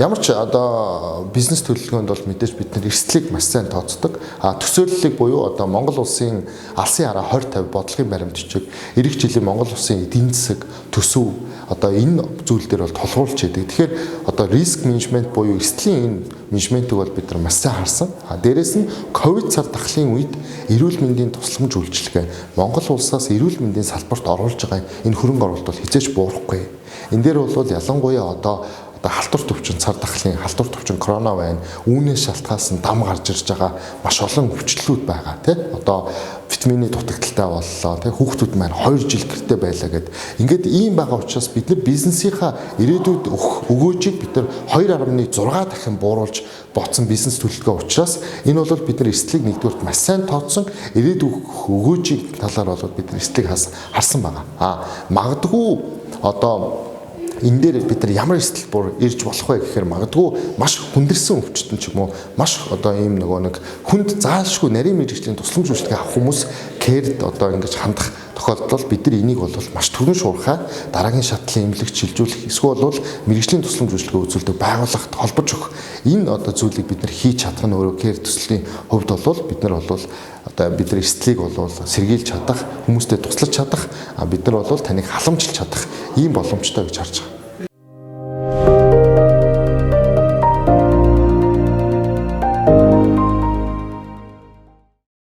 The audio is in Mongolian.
Ямар ч одоо бизнес төлөвлөгөөнд бол мэдээж бид нар эрсдлийг маш сайн тооцдог. Төсөөллийг буюу одоо Монгол улсын алсын хараа 2050 бодлогын баримт бичиг, эх жилийн Монгол улсын эдийн засаг төсөв одоо энэ зүйл дээр бол тулгуурлаж яадаг. Тэгэхээр одоо риск менежмент буюу эрсдлийн энэ менежментийг бол бид нар маш сайн харсан. Дээрээс нь ковид цар тахлын үед эрүүл мэндийн тусламж үйлчилгээ Монгол улсаас эрүүл мэндийн салбарт оруулж байгаа энэ хөрөнгө оруулалт бол хязгаарч буурахгүй. Энэ дээр бол ялангуяа одоо халдвар төвчин цар тахлын халдвар төвчин корона байна. Үүнээс шалтгаалсан дам гарч ирж байгаа маш олон өвчлөлүүд байгаа тий. Одоо витамины дутагдaltaй боллоо тий. Хүүхдүүд маань 2 жил гэртээ байлаа гэд. Ингээд ийм байгаа учраас бид нар бизнесийнхаа ирээдүйд өгөөжийг бид нар 2.6 дахин бууруулж бодсон бизнес төлөвлөгөө учраас энэ бол бид нар эрсдлийг нэгдүгээр маш сайн тооцсон ирээдүйг өгөөжийг талаар бол бид нар эрсдлийг харсан байгаа. Магадгүй одоо энэ дээр бид нар ямар эрсдэл бүр ирж болох вэ гэхээр магадгүй маш хүндэрсэн өвчтөн ч юм уу маш одоо ийм нэг хүнд заашгүй нарийн мэрэгжлийн тусламж үйлчилгээ авах хүмүүс кэрд одоо ингэж хандах тохиолдолд бид нар энийг бол маш түргэн шуурхай дараагийн шатлын эмнэлэгт шилжүүлэх эсвэл бол мэрэгжлийн тусламж үйлчилгээ үзүүлдэг байгууллагт холбож өгөх энэ одоо зүйлийг бид нар хийж чадах нь өөрөө кэр төслийн хувьд бол бид нар бол одоо бид нар эрсдлийг бол сэргийлж чадах хүмүүстэй туслаж чадах бид нар бол таныг халамжилж чадах ийм боломжтой гэж харж байгаа.